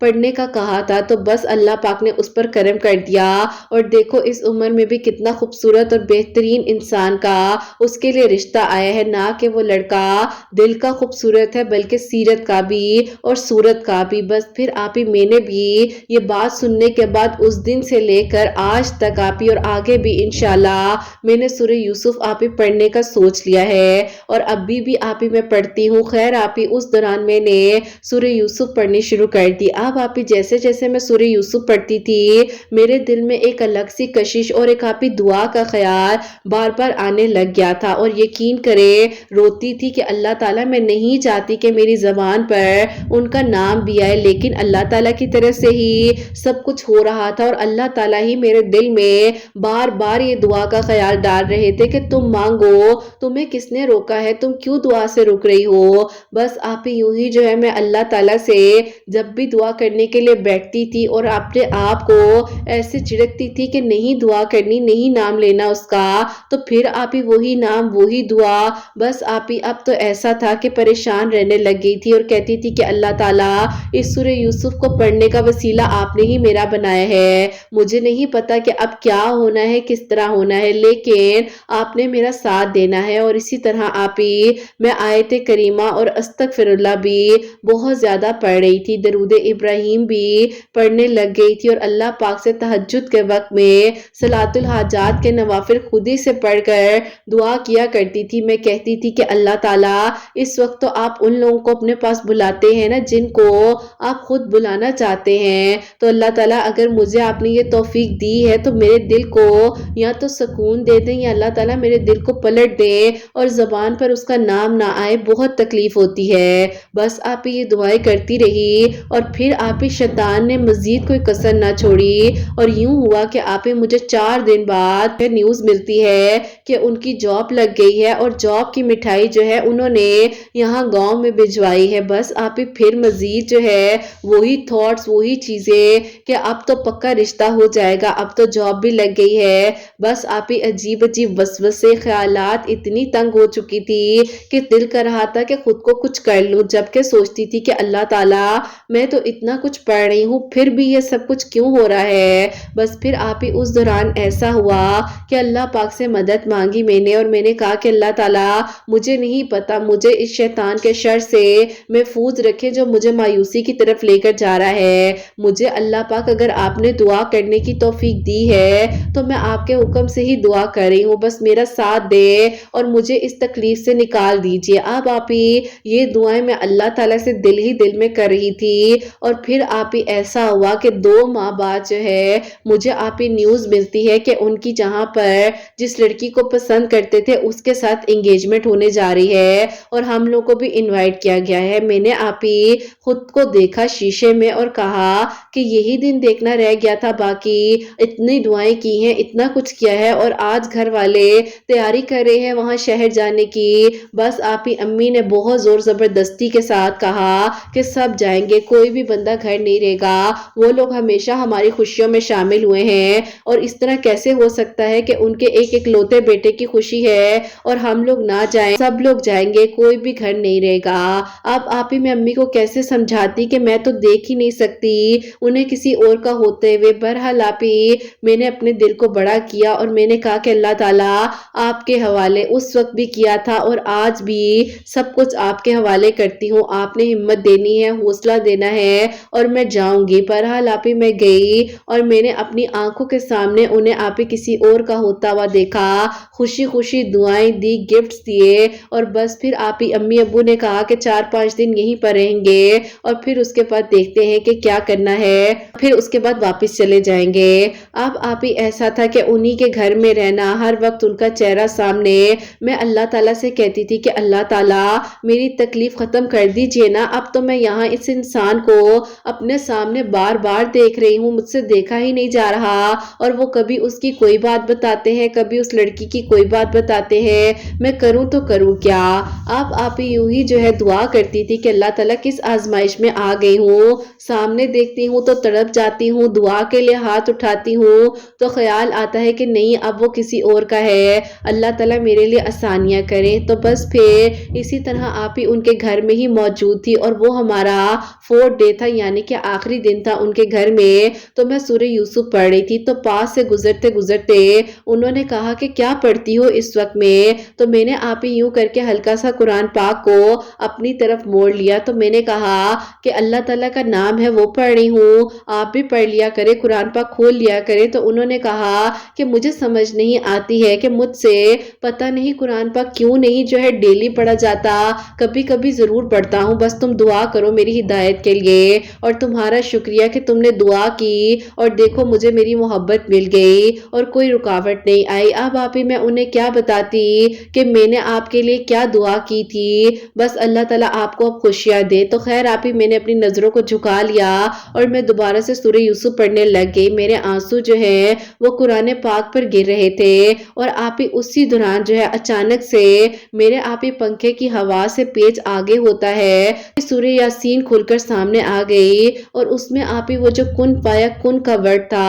پڑھنے کا کہا تھا تو بس اللہ پاک نے اس پر کرم کر دیا، اور دیکھو اس عمر میں بھی کتنا خوبصورت اور بہترین انسان کا اس کے لیے رشتہ آیا ہے، نہ کہ وہ لڑکا دل کا خوبصورت ہے بلکہ سیرت کا بھی اور صورت کا بھی۔ بس پھر آپ ہی میں نے بھی یہ بات سننے کے بعد اس دن سے لے کر آج تک آپ ہی اور آگے بھی انشاءاللہ میں نے سورہ یوسف آپ ہی پڑھنے کا سوچ لیا ہے، اور ابھی بھی آپ ہی میں پڑھتی ہوں۔ خیر آپ ہی اس دوران میں نے سورہ یوسف پڑھنی شروع کر دی۔ اب آپ ہی جیسے جیسے میں سورہ یوسف پڑھتی تھی میرے دل میں ایک الگ سی کشش اور ایک آپ ہی دعا کا خیال بار بار آنے لگ گیا تھا، اور یقین کرے روتی تھی کہ اللہ تعالیٰ میں نہیں چاہتی کہ میری زبان پر ان کا نام بھی آئے، لیکن اللہ تعالیٰ کی طرف سے ہی سب کچھ ہو رہا تھا، اور اللہ تعالیٰ ہی میرے دل میں بار بار یہ دعا کا خیال ڈال رہے تھے کہ تم مانگو، تمہیں کس نے روکا ہے، تم کیوں دعا سے رک رہی ہو۔ بس آپ ہی یوں ہی جو ہے میں اللہ تعالیٰ سے جب بھی دعا کرنے کے لیے بیٹھتی تھی اور اپنے آپ کو ایسے جھڑکتی تھی کہ نہیں دعا کرنی، نہیں نام لینا اس کا، تو پھر آپ ہی وہی نام وہی دعا، بس آپ ہی اب تو ایسا تھا کہ پریشان رہنے لگ گئی تھی اور کہتی تھی کہ اللہ تعالیٰ اس سورہ یوسف کو پڑھنے کا وسیلہ آپ نے ہی میرا بنایا ہے، مجھے نہیں پتا کہ اب کیا ہونا ہے کس طرح ہونا ہے، لیکن آپ نے میرا ساتھ دینا ہے۔ اور اسی طرح آپ ہی میں آیت کریمہ اور استغفر اللہ بھی بہت زیادہ پڑھ رہی تھی، درود ابراہیم بھی پڑھنے لگ گئی تھی، اور اللہ پاک سے تہجد کے وقت میں صلاۃ الحاجات کے نوافل خود ہی سے پڑھ کر دعا کیا کرتی تھی۔ میں کہتی تھی کہ اللہ تعالیٰ اس وقت تو آپ ان لوگوں کو اپنے پاس بلاتے ہیں نا جن کو آپ خود بلانا چاہتے ہیں، تو اللہ تعالیٰ اگر مجھے آپ نے یہ توفیق دی ہے تو میرے دل کو یا تو سکون دے دیں یا اللہ تعالیٰ میرے دل کو پلٹ دیں اور زبان پر اس کا نام نہ آئے، بہت تکلیف ہوتی ہے۔ بس آپ یہ دعائیں کرتی رہی، اور پھر آپ ہی شیطان نے مزید کوئی کسر نہ چھوڑی، اور یوں ہوا کہ آپ ہی مجھے 4 دن بعد نیوز ملتی ہے کہ ان کی جاب لگ گئی ہے، اور جاب کی مٹھائی جو ہے انہوں نے یہاں گاؤں میں بھجوائی ہے۔ بس آپ ہی پھر مزید جو ہے وہی تھاٹس وہی چیزیں کہ اب تو پکا رشتہ ہو جائے گا، اب تو جاب بھی لگ گئی ہے۔ بس آپ ہی عجیب عجیب وسوسے خیالات، اتنی تنگ ہو چکی تھی کہ دل کر رہا تھا کہ خود کو کچھ کر لوں، جبکہ سوچتی تھی کہ اللہ تعالیٰ میں تو اتنا کچھ پڑھ رہی ہوں پھر بھی یہ سب کچھ کیوں ہو رہا ہے۔ بس پھر آپ ہی اس دوران ایسا ہوا کہ اللہ پاک سے مدد مانگی میں نے، اور میں نے کہا کہ اللہ تعالیٰ مجھے نہیں پتا، مجھے اس شیطان کے شر سے محفوظ رکھے جو مجھے مایوسی کی طرف لے کر جا رہا ہے۔ مجھے اللہ پاک اگر آپ نے دعا کرنے کی توفیق دی ہے تو میں آپ کے حکم سے ہی دعا کر رہی ہوں، بس میرا ساتھ دے اور مجھے اس تکلیف سے نکال دیجئے۔ اب آپ ہی یہ دعائیں میں اللہ تعالیٰ سے دل ہی دل میں کر رہی تھی، اور پھر آپ ہی ایسا ہوا کہ 2 ماہ بعد جو ہے مجھے آپ ہی نیوز ملتی ہے کہ ان کی جہاں پر جس لڑکی کو پسند کرتے تھے اس کے ساتھ انگیجمنٹ ہونے جا رہی ہے، اور ہم لوگ کو بھی انوائٹ کیا گیا ہے۔ میں نے آپ ہی خود کو دیکھا شیشے میں اور کہا کہ یہی دن دیکھنا رہ گیا تھا، باقی اتنی دعائیں کی ہیں، اتنا کچھ کیا ہے، اور آج گھر والے تیاری کر رہے ہیں وہاں شہر جانے کی۔ بس آپ ہی امی نے بہت زور زبردستی کے ساتھ کہا کہ سب جائیں گے، کوئی بھی بندہ گھر نہیں رہے گا، وہ لوگ ہمیشہ ہماری خوشیوں میں شامل ہوئے ہیں، اور اس طرح کیسے ہو سکتا ہے کہ ان کے ایک ایک لوتے بیٹے کی خوشی ہے اور ہم لوگ نہ جائیں، سب لوگ جائیں گے، کوئی بھی گھر نہیں رہے گا۔ اب آپ ہی میں امی کو کیسے سمجھاتی کہ میں تو دیکھ ہی نہیں سکتی انہیں کسی اور کا ہوتے ہوئے۔ بہرحال آپ ہی میں نے اپنے دل کو بڑا کیا اور میں نے کہا کہ اللہ تعالیٰ آپ کے حوالے اس وقت بھی کیا تھا اور آج بھی سب کچھ آپ کے حوالے کرتی ہوں، آپ نے ہمت دینی ہے، حوصلہ دینا ہے اور میں جاؤں گی۔ بہرحال آپ ہی میں گئی اور میں نے اپنی آنکھوں کے سامنے انہیں آپ ہی کسی اور کا ہوتا ہوا دیکھا، خوشی خوشی دعائیں دی، گفٹس دیے، اور بس پھر آپ ہی امی ابو نے کہا کہ 4-5 دن یہیں پر رہیں گے اور پھر اس کے بعد دیکھتے ہیں کہ کیا کرنا ہے، پھر اس کے بعد واپس چلے جائیں گے۔ اب آپ ہی ایسا تھا کہ انہی کے گھر میں رہنا، ہر وقت ان کا چہرہ سامنے، میں اللہ تعالیٰ سے کہتی تھی کہ اللہ تعالیٰ میری تکلیف ختم کر دیجئے نا، اب تو میں یہاں اس انسان کو اپنے سامنے بار بار دیکھ رہی ہوں، مجھ سے دیکھا ہی نہیں جا رہا، اور وہ کبھی اس کی کوئی بات بتاتے ہیں، کبھی اس لڑکی کی کوئی بات بتاتے ہیں، میں کروں تو کروں کیا۔ اب آپ ہی یوں ہی جو ہے دعا کرتی تھی کہ اللہ تعالیٰ کس آزمائش میں آ گئی ہوں، سامنے دیکھتی ہوں تو تڑپ جاتی ہوں، دعا کے لیے ہاتھ اٹھاتی ہوں تو خیال آتا ہے کہ نہیں اب وہ کسی اور کا ہے، اللہ تعالیٰ میرے لیے آسانیاں کرے۔ تو بس پھر اسی طرح آپ ہی ان کے گھر میں ہی موجود تھی اور وہ ہمارا ہمارا 4th ڈے تھا یعنی کہ آخری دن تھا ان کے گھر میں، تو میں سورہ یوسف پڑھ رہی تھی، تو پاس سے گزرتے گزرتے انہوں نے کہا کہ کیا پڑھتی ہو اس وقت میں؟ تو میں نے آپ ہی یوں کر کے ہلکا سا قرآن پاک کو اپنی طرف موڑ لیا، تو میں نے کہا کہ اللہ تعالیٰ کا نام ہے وہ پڑھ رہی ہوں، آپ بھی پڑھ لیا کرے، قرآن پاک کھول لیا کرے۔ تو انہوں نے کہا کہ مجھے سمجھ نہیں آتی ہے کہ مجھ سے پتہ نہیں قرآن پاک کیوں نہیں جو ہے ڈیلی پڑھا جاتا، کبھی کبھی ضرور پڑھتا ہوں، بس تم دعا کرو میری ہدایت کے لیے، اور تمہارا شکریہ کہ تم نے دعا کی اور دیکھو مجھے میری محبت مل گئی اور کوئی رکاوٹ نہیں آئی۔ اب آپ ہی میں انہیں کیا بتاتی کہ میں نے آپ کے لیے کیا دعا کی تھی، بس اللہ تعالیٰ آپ کو اب خوشیاں دے۔ تو خیر آپ ہی میں نے اپنی نظروں کو جھکا لیا اور میں دوبارہ سے سورہ یوسف پڑھنے لگ گئی۔ میرے آنسو جو ہے وہ قرآن پاک پر گر رہے تھے، اور آپ ہی اسی دوران جو ہے اچانک سے میرے آپ ہی پنکھے کی ہوا سے پیج آگے ہوتا ہے، سورہ یاسین کھل کر سامنے آ گئی، اور اس میں آپ ہی وہ جو کن پایا کن کا ورڈ تھا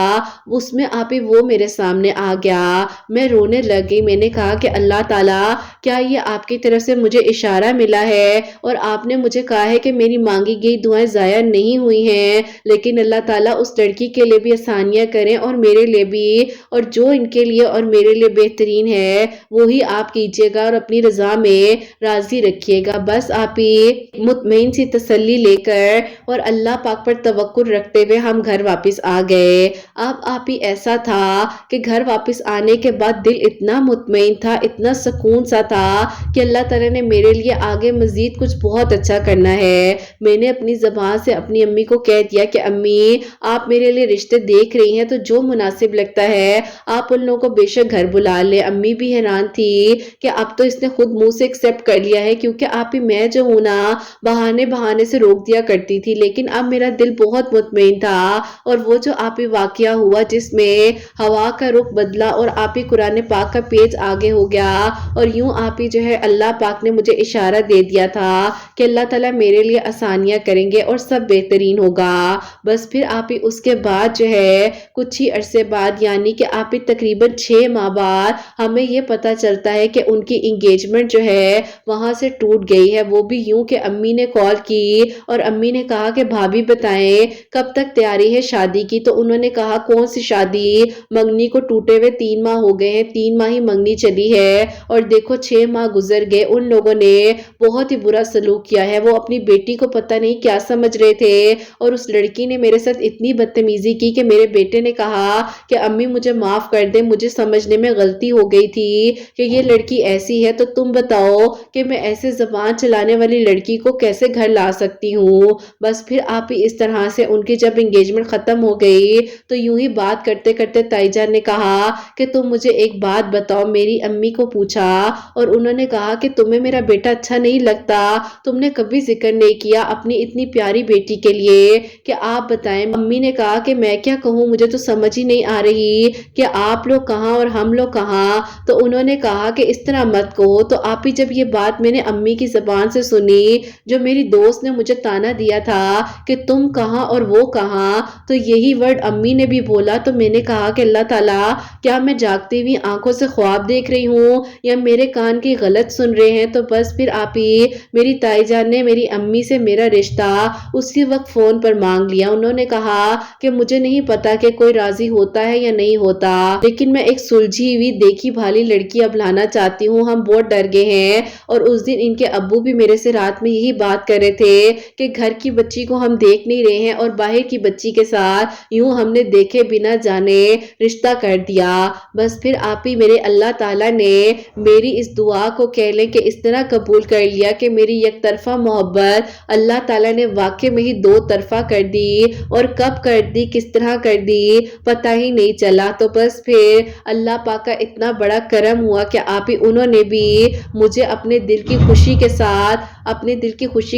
اس میں آپ ہی وہ میرے سامنے آ گیا۔ میں رونے لگ گئی، میں نے کہا کہ اللہ تعالیٰ کیا یہ آپ کی طرف سے مجھے اشارہ ملا ہے اور آپ نے مجھے کہا ہے کہ میری مانگی گئی دعائیں ضائع نہیں ہوئی ہیں، لیکن اللہ تعالیٰ اس لڑکی کے لیے بھی آسانیاں کریں اور میرے لیے بھی، اور جو ان کے لیے اور میرے لیے بہترین ہے وہی آپ کیجیے گا اور اپنی رضا میں راضی رکھیے گا۔ بس آپ ہی مطمئن سی تسلی لے کر اور اللہ پاک پر توکل رکھتے ہوئے ہم گھر واپس آ گئے۔ اب آپ ہی ایسا تھا کہ گھر واپس آنے کے بعد دل اتنا مطمئن تھا، اتنا سکون سا تھا کہ اللہ تعالیٰ نے میرے لیے آگے مزید کچھ بہت اچھا کرنا ہے۔ میں نے اپنی زبان سے اپنی امی کو کہہ دیا کہ امی آپ میرے لیے رشتے دیکھ رہی ہیں تو جو مناسب لگتا ہے آپ ان لوگوں کو بے شک گھر بلا لے۔ امی بھی حیران تھی کہ اب تو اس نے خود منہ سے ایکسپٹ کر لیا ہے، کیونکہ آپ ہی میں جو ہوں نا بہانے سے روک دیا کرتی تھی، لیکن اب میرا دل بہت مطمئن تھا۔ اور وہ جو آپ ہی واقعہ ہوا جس میں ہوا کا رخ بدلا اور آپ ہی قرآن پاک کا پیج آگے ہو گیا، اور یوں آپ ہی جو ہے اللہ پاک نے مجھے اشارہ دے دیا تھا کہ اللہ تعالیٰ میرے لیے آسانیاں کریں گے اور سب بہترین ہوگا۔ بس پھر آپ ہی اس کے بعد جو ہے کچھ ہی عرصے بعد یعنی کہ آپ ہی تقریباً 6 ماہ بعد ہمیں یہ پتا چلتا ہے کہ ان کی انگیجمنٹ جو ہے وہاں سے ٹوٹ گئی ہے، وہ بھی یوں کہ امی نے کال کی اور امی نے کہا کہ بھابھی بتائیں کب تک تیاری ہے شادی کی؟ تو انہوں نے کہا کون سی شادی، منگنی کو ٹوٹے ہوئے 3 ماہ ہو گئے ہیں، 3 ماہ ہی منگنی چلی ہے اور دیکھو 6 ماہ گزر گئے۔ ان لوگوں نے بہت ہی برا سلوک کیا ہے، وہ اپنی بیٹی کو پتہ نہیں کیا سمجھ رہے تھے، اور اس لڑکی نے میرے ساتھ اتنی بدتمیزی کی کہ میرے بیٹے نے کہا کہ امی مجھے معاف کر دے، مجھے سمجھنے میں غلطی ہو گئی تھی کہ یہ لڑکی ایسی ہے، تو تم بتاؤ کہ میں ایسے زبان چلانے والی لڑکی کو کیسے گھر لا سکتی ہوں۔ بس پھر آپ ہی اس طرح سے ان کی جب انگیجمنٹ ختم ہو گئی تو یوں ہی بات کرتے کرتے تائی جان نے کہا کہ تم مجھے ایک بات بتاؤ۔ میری امی کو پوچھا اور انہوں نے کہا کہ تمہیں میرا بیٹا اچھا نہیں لگتا؟ تم نے کبھی ذکر نہیں کیا اپنی اتنی پیاری بیٹی کے لیے کہ آپ بتائیں۔ امی نے کہا کہ میں کیا کہوں، مجھے تو سمجھ ہی نہیں آ رہی کہ آپ لوگ کہاں اور ہم لوگ کہاں۔ تو انہوں نے کہا کہ اس طرح مت کہو۔ تو آپ ہی جب یہ بات میں نے امی کی زبان سے سنی، جو میری دوست نے مجھے تانا دیا تھا کہ تم کہاں اور وہ کہاں، تو یہی ورڈ امی نے بھی بولا۔ تو میں نے کہا کہ اللہ تعالیٰ کیا میں جاگتی ہوئی آنکھوں سے خواب دیکھ رہی ہوں یا میرے کان کی غلط سن رہے ہیں؟ تو بس پھر آپ ہی میری تائی جان نے میری امی سے میرا رشتہ اسی وقت فون پر مانگ لیا۔ انہوں نے کہا کہ مجھے نہیں پتا کہ کوئی راضی ہوتا ہے یا نہیں ہوتا، لیکن میں ایک سلجھی ہوئی دیکھی بھالی لڑکی اب لانا چاہتی ہوں، ہم بہت ڈر گئے ہیں۔ اور اس دن ان کے ابو بھی میرے سے رات میں یہی بات کر رہے تھے کہ گھر کی بچی کو ہم دیکھ نہیں رہے ہیں اور باہر کی بچی کے ساتھ یوں ہم نے دیکھے بنا جانے رشتہ کر دیا۔ بس پھر آپ ہی میرے اللہ تعالیٰ نے میری اس دعا کو کہہ لیں کہ اس طرح قبول کر لیا کہ میری یک طرفہ محبت اللہ تعالیٰ نے واقع میں ہی 2 طرفہ کر دی، اور کب کر دی کس طرح کر دی پتہ ہی نہیں چلا۔ تو بس پھر اللہ پاک کا اتنا بڑا کرم ہوا کہ آپ ہی انہوں نے بھی مجھے اپنے دل کی خوشی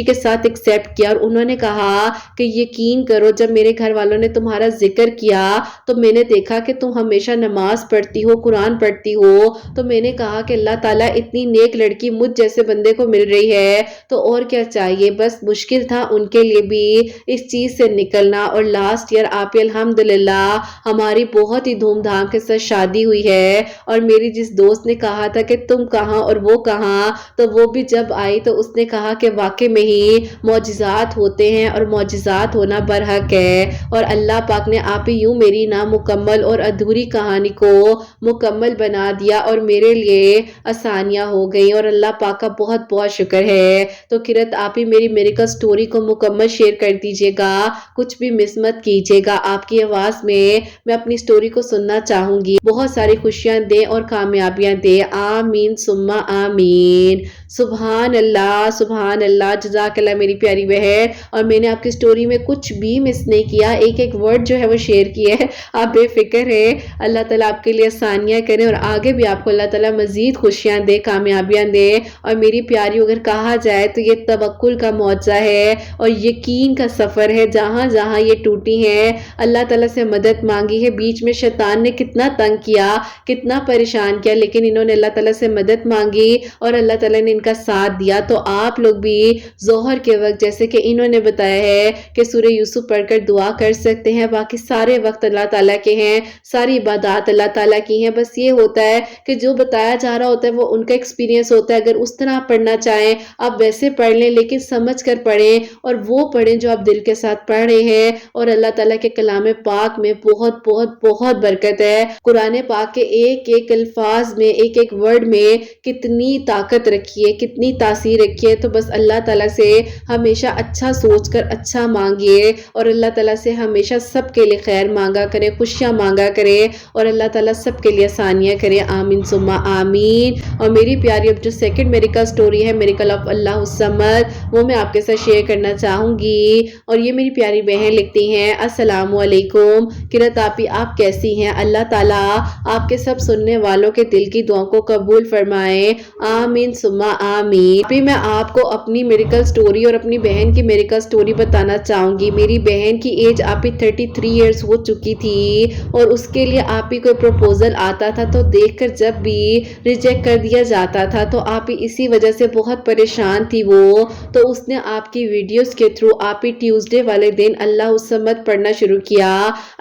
کے ساتھ ایکسپٹ کیا، اور انہوں نے کہا کہ یقین کرو جب میرے گھر والوں نے تمہارا ذکر کیا تو میں نے دیکھا کہ تم ہمیشہ نماز پڑھتی ہو، قرآن پڑھتی ہو، تو میں نے کہا کہ اللہ تعالیٰ اتنی نیک لڑکی مجھ جیسے بندے کو مل رہی ہے تو اور کیا چاہیے۔ بس مشکل تھا ان کے لیے بھی اس چیز سے نکلنا، اور لاسٹ ایئر آپ الحمدللہ ہماری بہت ہی دھوم دھام کے ساتھ شادی ہوئی ہے۔ اور میری جس دوست نے کہا تھا کہ تم کہاں اور وہ کہاں، تو وہ بھی جب آئی تو اس نے کہا کہ واقع میں ہی معجزات ہوتے ہیں اور معجزات ہونا برحق ہے، اور اللہ پاک نے آپ ہی یوں میری نامکمل اور ادھوری کہانی کو مکمل بنا دیا اور میرے لیے آسانیاں ہو گئی، اور اللہ پاک کا بہت بہت شکر ہے۔ تو کرت آپ ہی میری میریکل سٹوری کو مکمل شیئر کر دیجیے گا، کچھ بھی مس مت کیجیے گا، آپ کی آواز میں اپنی سٹوری کو سننا چاہوں گی۔ بہت ساری خوشیاں دے اور کامیابیاں دے، آمین ثم آمین۔ سبحان اللہ، جزاک اللہ میری پیاری بہن۔ اور میں نے آپ کی سٹوری میں کچھ بھی مس نہیں کیا، ایک ایک ورڈ جو ہے وہ شیئر کیا ہے، آپ بے فکر ہے۔ اللہ تعالیٰ آپ کے لیے آسانیاں کریں اور آگے بھی آپ کو اللہ تعالیٰ مزید خوشیاں دے، کامیابیاں دے۔ اور میری پیاری اگر کہا جائے تو یہ توکل کا معجزہ ہے اور یقین کا سفر ہے، جہاں جہاں یہ ٹوٹی ہیں اللہ تعالیٰ سے مدد مانگی ہے، بیچ میں شیطان نے کتنا تنگ کیا، کتنا پریشان کیا، لیکن انہوں نے اللہ تعالیٰ سے مدد مانگی اور اللہ تعالیٰ نے ان کا ساتھ دیا۔ تو آپ لوگ بھی ظہر کے وقت جیسے کہ انہوں نے بتایا ہے کہ سورہ یوسف پڑھ کر دعا کر سکتے ہیں، باقی سارے وقت اللہ تعالیٰ کے ہیں، ساری عبادات اللہ تعالیٰ کی ہیں۔ بس یہ ہوتا ہے کہ جو بتایا جا رہا ہوتا ہے وہ ان کا ایکسپیرینس ہوتا ہے، اگر اس طرح آپ پڑھنا چاہیں آپ ویسے پڑھ لیں، لیکن سمجھ کر پڑھیں اور وہ پڑھیں جو آپ دل کے ساتھ پڑھ رہے ہیں۔ اور اللہ تعالیٰ کے کلام پاک میں بہت بہت بہت برکت ہے، قرآن پاک کے ایک ایک الفاظ میں، ایک ایک ورڈ میں کتنی طاقت رکھی ہے، کتنی تاثیر رکھی ہے۔ تو بس اللہ تعالیٰ سے ہمیشہ اچھا سوچ کر اچھا مانگیے اور اللہ تعالیٰ سے ہمیشہ سب کے لیے خیر مانگا کرے، خوشیاں مانگا کرے اور اللہ تعالیٰ سب کے لیے آسانیاں کرے، آمین ثم آمین۔ اور میری پیاری اب جو سیکنڈ میریکل سٹوری ہے، میریکل آف اللہ الصمد، وہ میں آپ کے ساتھ شیئر کرنا چاہوں گی۔ اور یہ میری پیاری بہن لکھتی ہیں، السلام علیکم کرت آپی، آپ کیسی ہیں؟ اللہ تعالیٰ آپ کے سب سننے والوں کے دل کی دعاؤں کو قبول فرمائے، آمین ثم آمین۔ ابھی میں آپ کو اپنی میریکل سٹوری اور اپنی بہن کی میریکل سٹوری بتانا چاہوں گی۔ میری بہن کی ایج آپ ہی 33 ایئرز ہو چکی تھی اور اس کے لیے آپ ہی کوئی پروپوزل آتا تھا تو دیکھ کر جب بھی ریجیکٹ کر دیا جاتا تھا تو آپ ہی اسی وجہ سے بہت پریشان تھی وہ، تو اس نے آپ کی ویڈیوز کے تھرو آپ ہی ٹیوزڈے والے دن اللہ الصمد پڑھنا شروع کیا،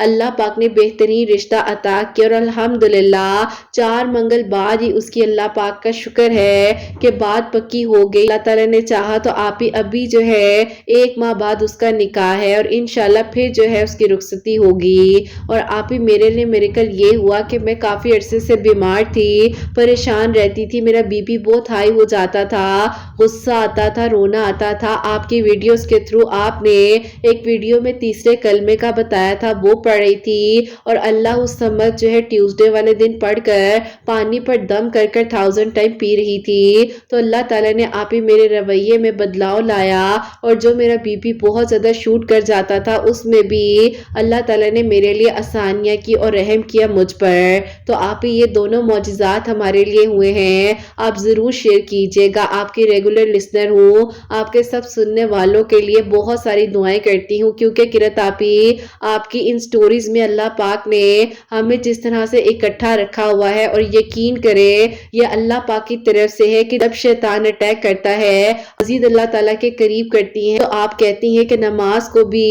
اللہ پاک نے بہترین رشتہ عطا کیا اور الحمدللہ 4 منگل بعد ہی اس کی اللہ پاک کا شکر ہے کہ بات پکی ہو گئی۔ اللہ تعالیٰ نے چاہا تو آپ ہی ابھی جو ہے 1 ماہ بعد اس کا نکاح ہے اور انشاءاللہ پھر جو ہے اس کی رخصتی ہوگی۔ اور آپ ہی میرے لیے میریکل یہ ہوا کہ میں کافی عرصے سے بیمار تھی، پریشان رہتی تھی، میرا بی پی بہت ہائی ہو جاتا تھا، غصہ آتا تھا، رونا آتا تھا۔ آپ کی ویڈیوز کے تھرو آپ نے ایک ویڈیو میں تیسرے کلمے کا بتایا تھا، وہ پڑھ رہی تھی اور اللہ الصمد جو ہے ٹیوزڈے والے دن پڑھ کر پانی پر دم کر کر 1000 ٹائم پی رہی تھی۔ تو اللہ تعالیٰ نے آپ ہی میرے رویے میں بدلاؤ لایا اور جو میرا بی پی بہت زیادہ شوٹ کر جاتا تھا اس میں بھی اللہ تعالیٰ نے میرے لیے آسانیاں کی اور رحم کیا مجھ پر۔ تو آپ ہی یہ دونوں معجزات ہمارے لیے ہوئے ہیں، آپ ضرور شیئر کیجئے گا، آپ کی ریگولر لسنر ہوں، آپ کے سب سننے والوں کے لیے بہت ساری دعائیں کرتی ہوں، کیونکہ کرت آپ کی ان سٹوریز میں اللہ پاک نے ہمیں جس طرح سے اکٹھا رکھا ہوا ہے، اور یقین کرے یہ اللہ پاک کی طرف سے ہے کہ جب شیطان اٹیک کرتا ہے مزید اللہ تعالیٰ کے قریب کرتی ہیں۔ تو آپ کہتی ہیں کہ نماز کو بھی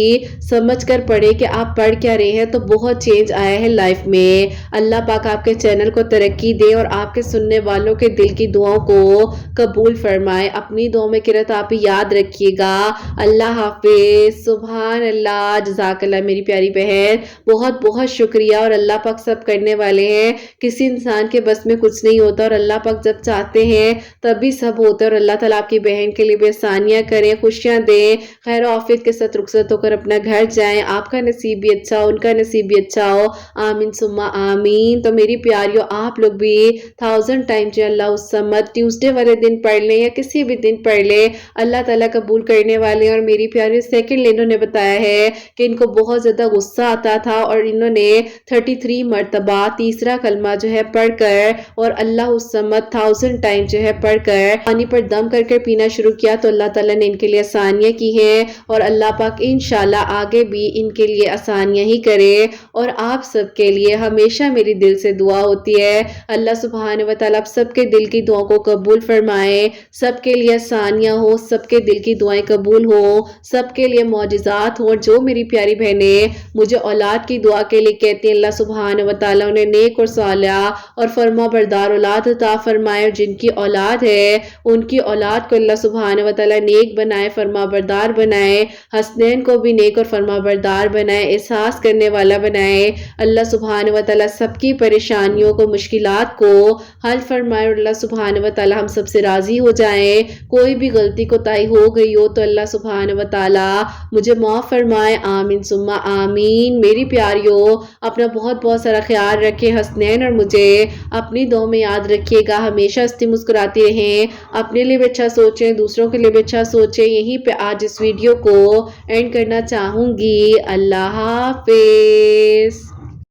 سمجھ کر پڑھے کہ آپ پڑھ کیا رہے ہیں، تو بہت چینج آیا ہے لائف میں۔ اللہ پاک آپ کے چینل کو ترقی دے اور آپ کے سننے والوں کے دل کی دعاؤں کو قبول فرمائے۔ اپنی دعاؤں میں کرت آپ یاد رکھیے گا۔ اللہ حافظ، سبحان اللہ، جزاک اللہ میری پیاری بہن، بہت بہت شکریہ۔ اور اللہ پاک سب کرنے والے ہیں، کسی انسان کے بس میں کچھ نہیں ہوتا اور اللہ پاک جب چاہتے ہیں تبھی سب ہوتا ہے۔ اور اللہ تعالیٰ آپ کی بہن کے لیے بھی آسانیاں کریں، خوشیاں دیں، خیر و عافیت کے ساتھ رخصت ہو کر اپنا گھر جائیں، آپ کا نصیب بھی اچھا ہو، ان کا نصیب بھی اچھا ہو، آمین ثم آمین۔ تو میری پیاریوں، آپ لوگ بھی 1000 ٹائم جو اللہ الصمد ٹیوزڈے والے دن پڑھ لیں یا کسی بھی دن پڑھ لیں، اللہ تعالیٰ قبول کرنے والے ہیں۔ اور میری پیاری سیکنڈ انہوں نے بتایا ہے کہ ان کو بہت زیادہ غصہ آتا تھا اور انہوں نے 33 مرتبہ تیسرا کلمہ جو ہے پڑھ کر اور اللہ الصمد 1000 ٹائم جو ہے پڑھ کر پانی پر دم کر کر پینا شروع کیا، تو اللہ تعالیٰ نے ان کے لیے آسانیاں کی ہیں اور اللہ پاک انشاءاللہ آگے بھی ان کے لیے آسانیاں ہی کرے۔ اور آپ سب کے لیے ہمیشہ میری دل سے دعا ہوتی ہے، اللہ سبحانہ و تعالیٰ آپ سب کے دل کی دعاؤں کو قبول فرمائے، سب کے لیے آسانیاں ہو، سب کے دل کی دعائیں قبول ہو، سب کے لیے معجزات ہو۔ اور جو میری پیاری بہنیں مجھے اولاد کی دعا کے لیے کہتی ہیں، اللہ سبحانہ و تعالیٰ انہیں نیک اور صالحہ اور فرما بردار اولاد عطا فرمائے، اور جن کی اولاد ہے ان کی اولاد کو اللہ سبحانہ و تعالیٰ نیک بنائے، فرما بردار بنائے، حسنین کو بھی نیک اور فرما بردار بنائے، احساس کرنے والا بنائے۔ اللہ سبحانہ و تعالیٰ سب کی پریشانیوں کو، مشکلات کو حل فرمائے اور اللہ سبحانہ و تعالیٰ ہم سب سے راضی ہو جائیں۔ کوئی بھی غلطی کوتاہی ہو گئی ہو تو اللہ سبحانہ و تعالیٰ مجھے معاف فرمائے، آمین ثم آمین۔ میری پیاریوں، اپنا بہت بہت سارا خیال رکھیں، حسنین اور مجھے اپنی دعا میں یاد رکھیے گا، ہمیشہ ہنستی مسکراتی رہیں، اپنے لیے بھی اچھا سوچیں، دوسروں کے لیے بھی اچھا سوچیں۔ یہیں پہ آج اس ویڈیو کو اینڈ کرنا چاہوں گی۔ اللہ حافظ۔